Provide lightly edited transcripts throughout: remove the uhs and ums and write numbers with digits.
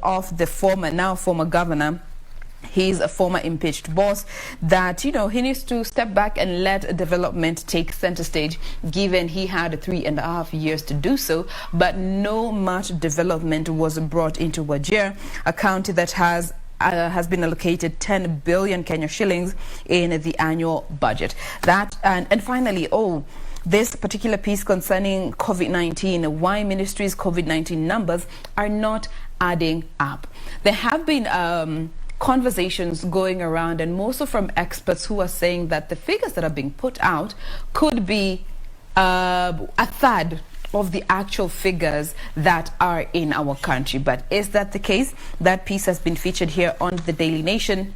of the now former governor. He's a former impeached boss that, he needs to step back and let development take center stage, given he had 3.5 years to do so. But no much development was brought into Wajir, a county that has been allocated 10 billion Kenya shillings in the annual budget. That and finally, this particular piece concerning COVID-19, why ministry's COVID-19 numbers are not adding up. There have been conversations going around, and also from experts who are saying that the figures that are being put out could be a third of the actual figures that are in our country. But is that the case? That piece has been featured here on the Daily Nation,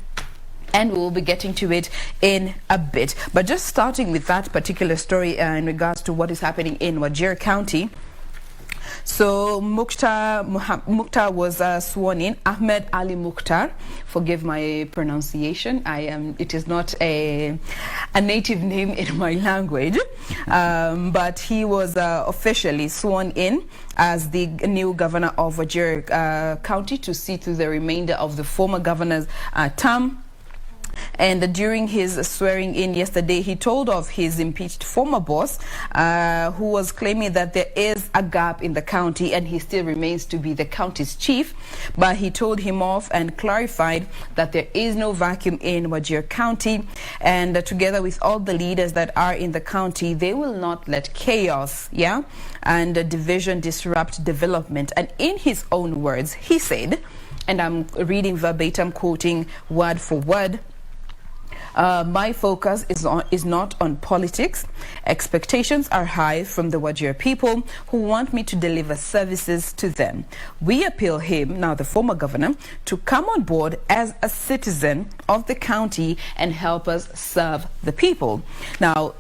and we'll be getting to it in a bit. But just starting with that particular story in regards to what is happening in Wajir County. So Mukhtar was sworn in. Ahmed Ali Mukhtar, forgive my pronunciation. It is not a native name in my language, but he was officially sworn in as the new governor of Wajir County to see through the remainder of the former governor's term. And during his swearing in yesterday, he told of his impeached former boss, who was claiming that there is a gap in the county and he still remains to be the county's chief. But he told him off and clarified that there is no vacuum in Wajir County. And together with all the leaders that are in the county, they will not let chaos, and division disrupt development. And in his own words, he said, and I'm reading verbatim, quoting word for word, my focus is not on politics. Expectations are high from the Wajir people who want me to deliver services to them. We appeal him, now the former governor, to come on board as a citizen of the county and help us serve the people. Now,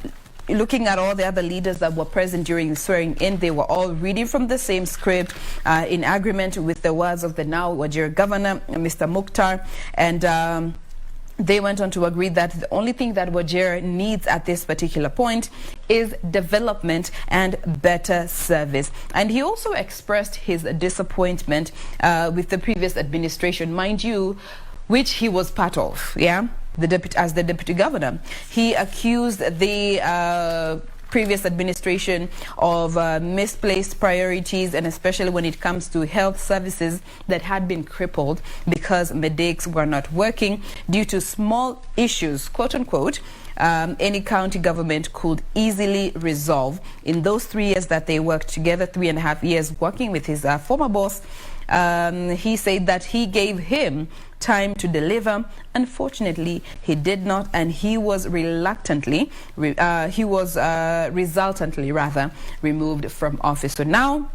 looking at all the other leaders that were present during the swearing in, they were all reading from the same script in agreement with the words of the now Wajir governor, Mr. Mukhtar, and they went on to agree that the only thing that Wajir needs at this particular point is development and better service. And he also expressed his disappointment with the previous administration, mind you, which he was part of, as the deputy governor. He accused the previous administration of misplaced priorities, and especially when it comes to health services that had been crippled because medics were not working due to small issues, quote unquote, any county government could easily resolve. In those 3 years that they worked together, 3.5 years working with his former boss, he said that he gave him time to deliver. Unfortunately, he did not, and he was resultantly removed from office. So now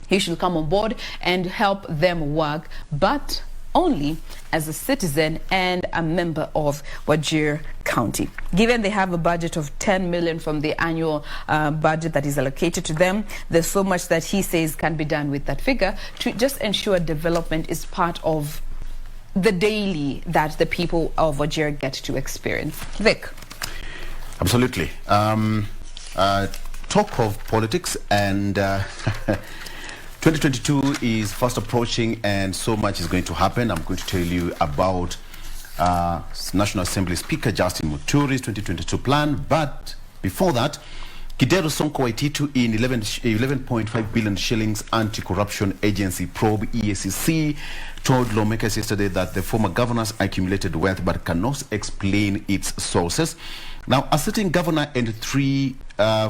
he should come on board and help them work, but only as a citizen and a member of Wajir County. Given they have a budget of 10 million from the annual budget that is allocated to them, there's so much that he says can be done with that figure to just ensure development is part of the daily that the people of Wajir get to experience. Vic. Absolutely. Talk of politics, and 2022 is fast approaching, and so much is going to happen. I'm going to tell you about National Assembly Speaker Justin Muturi's 2022 plan. But before that, Kidero Sonko Waititu in 11.5 billion shillings anti-corruption agency probe EACC told lawmakers yesterday that the former governor's accumulated wealth but cannot explain its sources. Now, a sitting governor and 3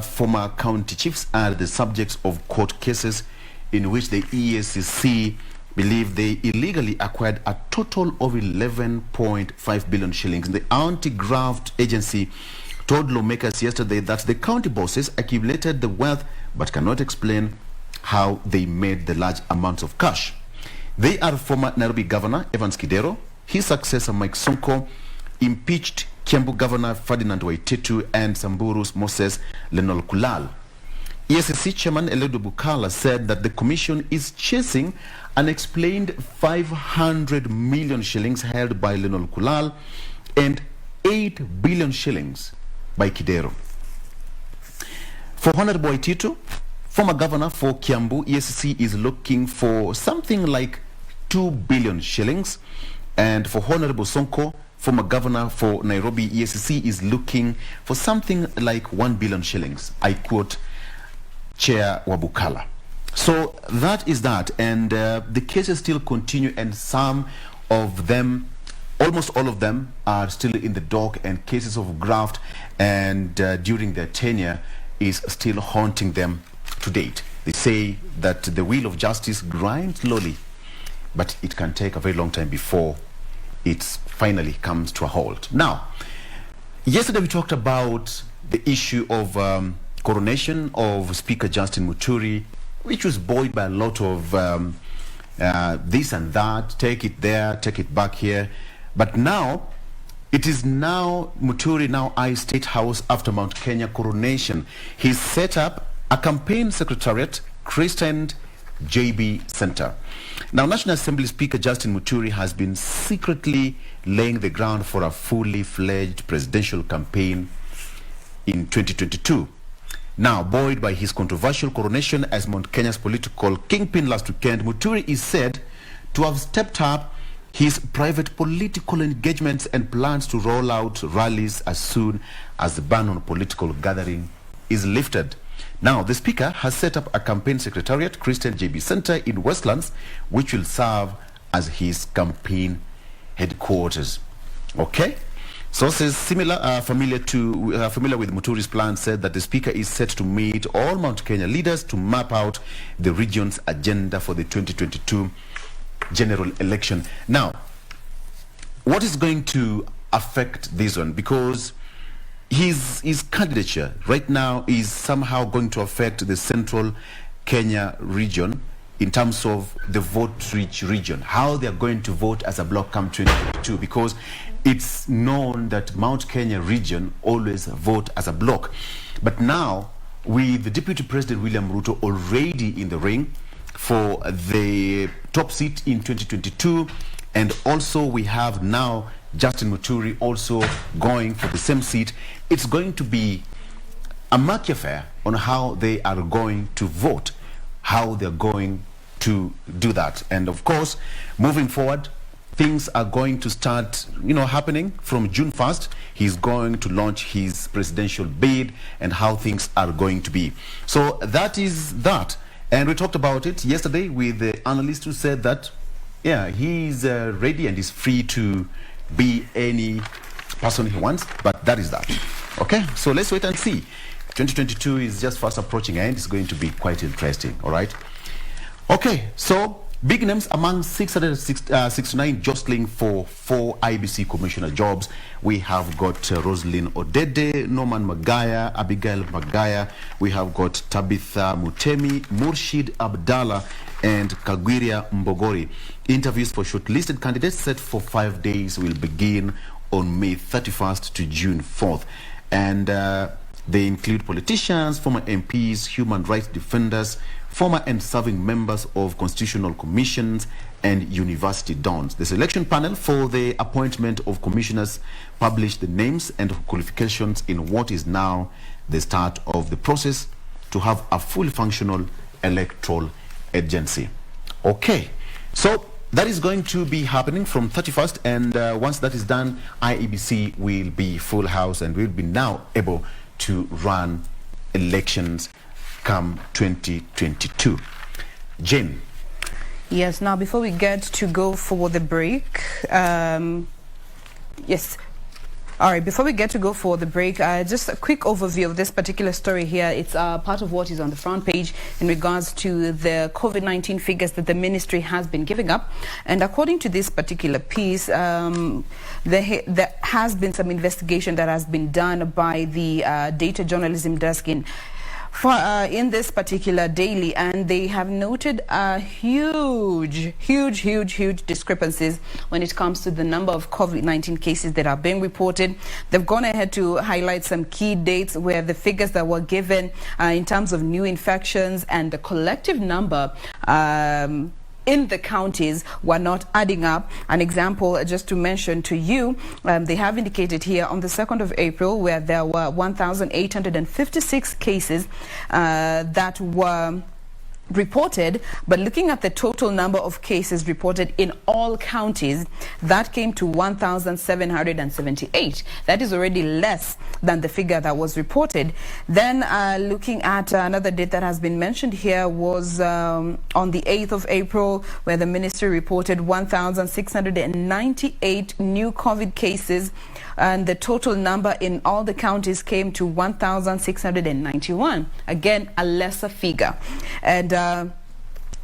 former county chiefs are the subjects of court cases in which the EACC believe they illegally acquired a total of 11.5 billion shillings. The anti-graft agency told lawmakers yesterday that the county bosses accumulated the wealth but cannot explain how they made the large amounts of cash. They are former Nairobi Governor Evans Kidero, his successor Mike Sonko, impeached Kiambu Governor Ferdinand Waititu, and Samburu's Moses Lenol Kulal. EACC Chairman Eledo Bukala said that the commission is chasing unexplained 500 million shillings held by Lenol Kulal and 8 billion shillings by Kidero. For Honorable Waititu, former governor for Kiambu, EACC is looking for something like 2 billion shillings. And for Honorable Sonko, former governor for Nairobi, EACC is looking for something like 1 billion shillings. I quote Chair Wabukala. So that is that. And the cases still continue, and some of them, almost all of them, are still in the dock, and cases of graft and during their tenure is still haunting them to date. They say that the wheel of justice grinds slowly, but it can take a very long time before it finally comes to a halt. Now, yesterday we talked about the issue of coronation of Speaker Justin Muturi, which was buoyed by a lot of this and that, take it there, take it back here. But now, it is now Muturi now eyes State House after Mount Kenya coronation. He's set up a campaign secretariat christened JB Center. Now, National Assembly Speaker Justin Muturi has been secretly laying the ground for a fully fledged presidential campaign in 2022. Now, buoyed by his controversial coronation as Mount Kenya's political kingpin last weekend, Muturi is said to have stepped up his private political engagements and plans to roll out rallies as soon as the ban on political gathering is lifted. Now, the Speaker has set up a campaign secretariat, Christian JB Center in Westlands, which will serve as his campaign headquarters. Okay? Sources familiar with Muturi's plan said that the Speaker is set to meet all Mount Kenya leaders to map out the region's agenda for the 2022 general election. Now, what is going to affect this one? Because his candidature right now is somehow going to affect the central Kenya region in terms of the vote-rich region, how they're going to vote as a bloc come 2022, because it's known that Mount Kenya region always vote as a bloc. But now, with the Deputy President William Ruto already in the ring for the top seat in 2022, and also we have now Justin Muturi also going for the same seat, it's going to be a murky affair on how they are going to vote, how they're going to do that. And of course, moving forward, things are going to start, happening from June 1st. He's going to launch his presidential bid and how things are going to be. So that is that. And we talked about it yesterday with the analyst who said that, yeah, he's ready and is free to be any person he wants, but that is that. Okay, so let's wait and see. 2022 is just fast approaching and it's going to be quite interesting, all right? Okay, so big names among 669 jostling for 4 IBC commissioner jobs. We have got Roslyn Odede, Norman Magaya, Abigail Magaya. We have got Tabitha Mutemi, Murshid Abdallah, and Kagwiria Mbogori. Interviews for shortlisted candidates set for 5 days will begin on May 31st to June 4th. And they include politicians, former MPs, human rights defenders, former and serving members of constitutional commissions, and university dons. The selection panel for the appointment of commissioners published the names and qualifications in what is now the start of the process to have a fully functional electoral agency. Okay, so that is going to be happening from 31st, and once that is done, IEBC will be full house and will be now able to run elections come 2022. Jain. Yes, now before we get to go for the break, before we get to go for the break, just a quick overview of this particular story here. It's part of what is on the front page in regards to the COVID-19 figures that the ministry has been giving up. And according to this particular piece, there has been some investigation that has been done by the data journalism desk in this particular daily, and they have noted huge discrepancies when it comes to the number of COVID-19 cases that are being reported. They've gone ahead to highlight some key dates where the figures that were given in terms of new infections and the collective number in the counties were not adding up. An example, just to mention to you, they have indicated here on the 2nd of April where there were 1,856 cases that were reported, but looking at the total number of cases reported in all counties, that came to 1,778. That is already less than the figure that was reported. Then looking at another date that has been mentioned here was on the 8th of April, where the ministry reported 1,698 new COVID cases, and the total number in all the counties came to 1,691. Again, a lesser figure. And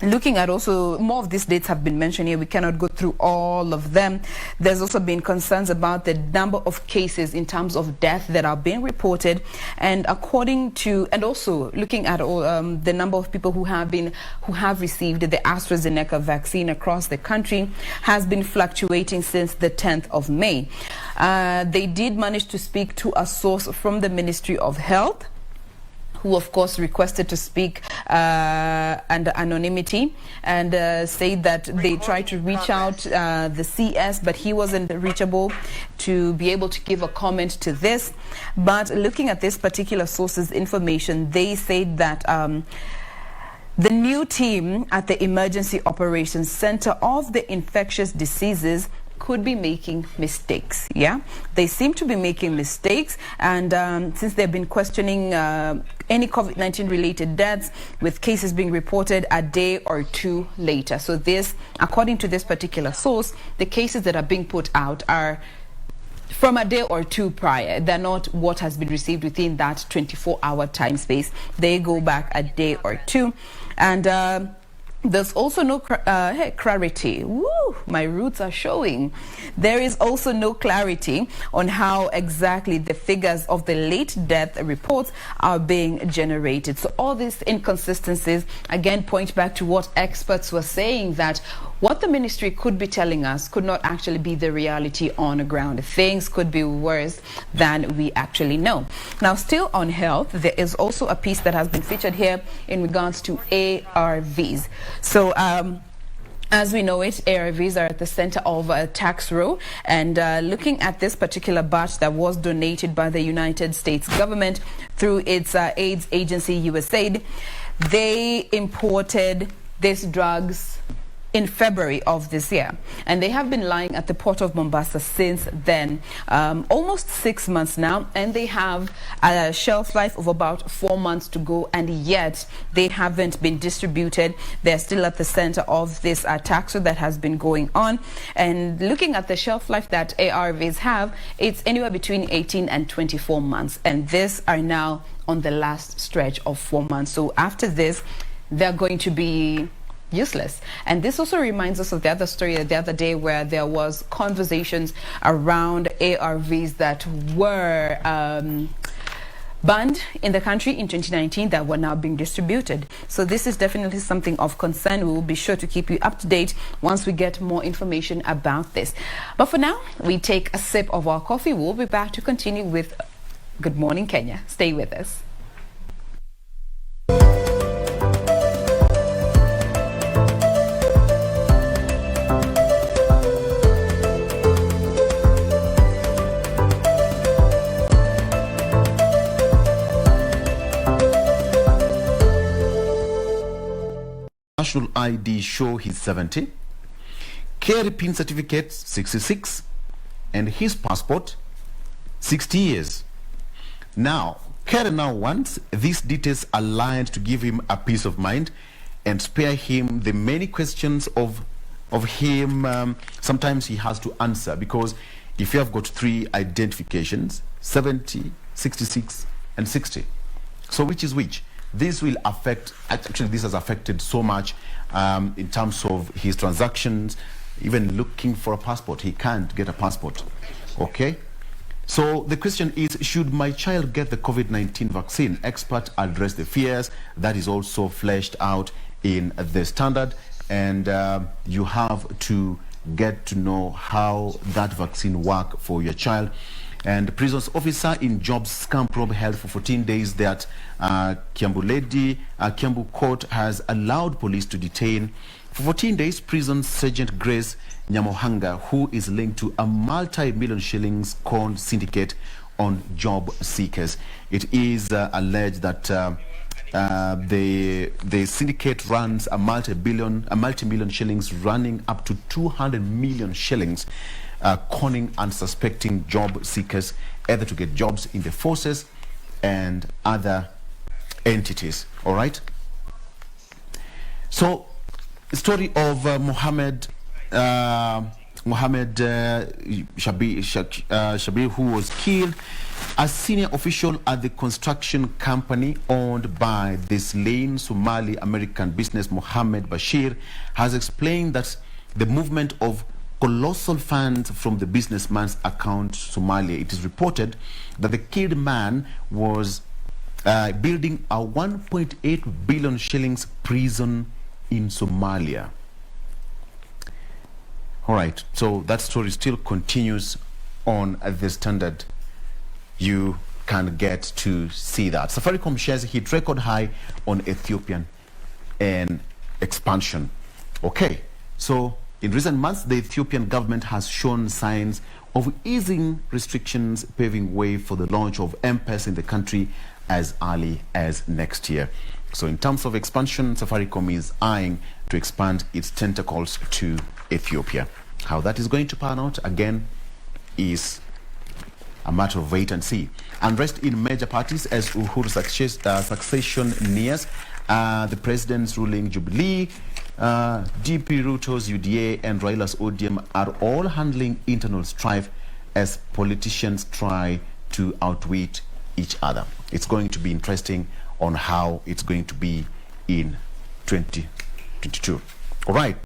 looking at also, more of these dates have been mentioned here. We cannot go through all of them. There's also been concerns about the number of cases in terms of death that are being reported, and according to, and also looking at all, the number of people who have received the AstraZeneca vaccine across the country has been fluctuating since the 10th of May. They did manage to speak to a source from the Ministry of Health, who of course requested to speak under anonymity, and said that they tried to reach out the CS, but he wasn't reachable to be able to give a comment to this. But looking at this particular source's information, they said that the new team at the Emergency Operations Center of the Infectious Diseases could be making mistakes. Yeah, they seem to be making mistakes, and since they've been questioning any COVID-19 related deaths, with cases being reported a day or two later. So this, according to this particular source, the cases that are being put out are from a day or two prior. They're not what has been received within that 24-hour time space. They go back a day or two. And there's also no clarity. Woo, my roots are showing. There is also no clarity on how exactly the figures of the late death reports are being generated. So all these inconsistencies again point back to what experts were saying, that what the ministry could be telling us could not actually be the reality on the ground. Things could be worse than we actually know. Now, still on health, there is also a piece that has been featured here in regards to ARVs. So as we know it, ARVs are at the center of a tax row, and looking at this particular batch that was donated by the United States government through its AIDS agency, USAID, they imported these drugs in February of this year, and they have been lying at the port of Mombasa since then, almost 6 months now, and they have a shelf life of about 4 months to go, and yet they haven't been distributed. They're still at the center of this tax that has been going on. And looking at the shelf life that ARVs have, it's anywhere between 18 and 24 months, and these are now on the last stretch of 4 months. So after this, they're going to be useless. And this also reminds us of the other story the other day, where there was conversations around ARVs that were banned in the country in 2019 that were now being distributed. So this is definitely something of concern. We will be sure to keep you up to date once we get more information about this. But for now, we take a sip of our coffee. We'll be back to continue with Good Morning Kenya. Stay with us. National ID show he's 70, carry pin certificate 66, and his passport 60 years. Now, Kerry now wants these details aligned to give him a peace of mind and spare him the many questions of him sometimes he has to answer, because if you have got 3 identifications, 70, 66, and 60, so which is which? This will affect, actually this has affected so much in terms of his transactions, even looking for a passport. He can't get a passport, okay? So the question is, should my child get the COVID-19 vaccine? Experts address the fears. That is also fleshed out in the standard, and you have to get to know how that vaccine works for your child. And prisons officer in jobs scam probe held for 14 days that Kiambu court has allowed police to detain for 14 days Prison Sergeant Grace Nyamohanga, who is linked to a multi-million shillings con syndicate on job seekers. It is alleged that the syndicate runs a multi-million shillings, running up to 200 million shillings, conning unsuspecting job seekers either to get jobs in the forces and other entities. All right. So, the story of Mohammed Shabir, who was killed. A senior official at the construction company owned by the slain Somali-American business Mohammed Bashir has explained that the movement of colossal funds from the businessman's account to Somalia. It is reported that the killed man was building a 1.8 billion shillings prison in Somalia. All right, so that story still continues on the Standard. You can get to see that. Safaricom shares hit record high on Ethiopian and expansion. Okay, so in recent months, the Ethiopian government has shown signs of easing restrictions, paving way for the launch of M-Pesa in the country as early as next year. So in terms of expansion, Safaricom is eyeing to expand its tentacles to Ethiopia. How that is going to pan out, again, is a matter of wait and see. Unrest in major parties as Uhuru's succession nears. The president's ruling Jubilee, DP Ruto's UDA and Raila's ODM are all handling internal strife as politicians try to outwit each other. It's going to be interesting on how it's going to be in 2022. All right.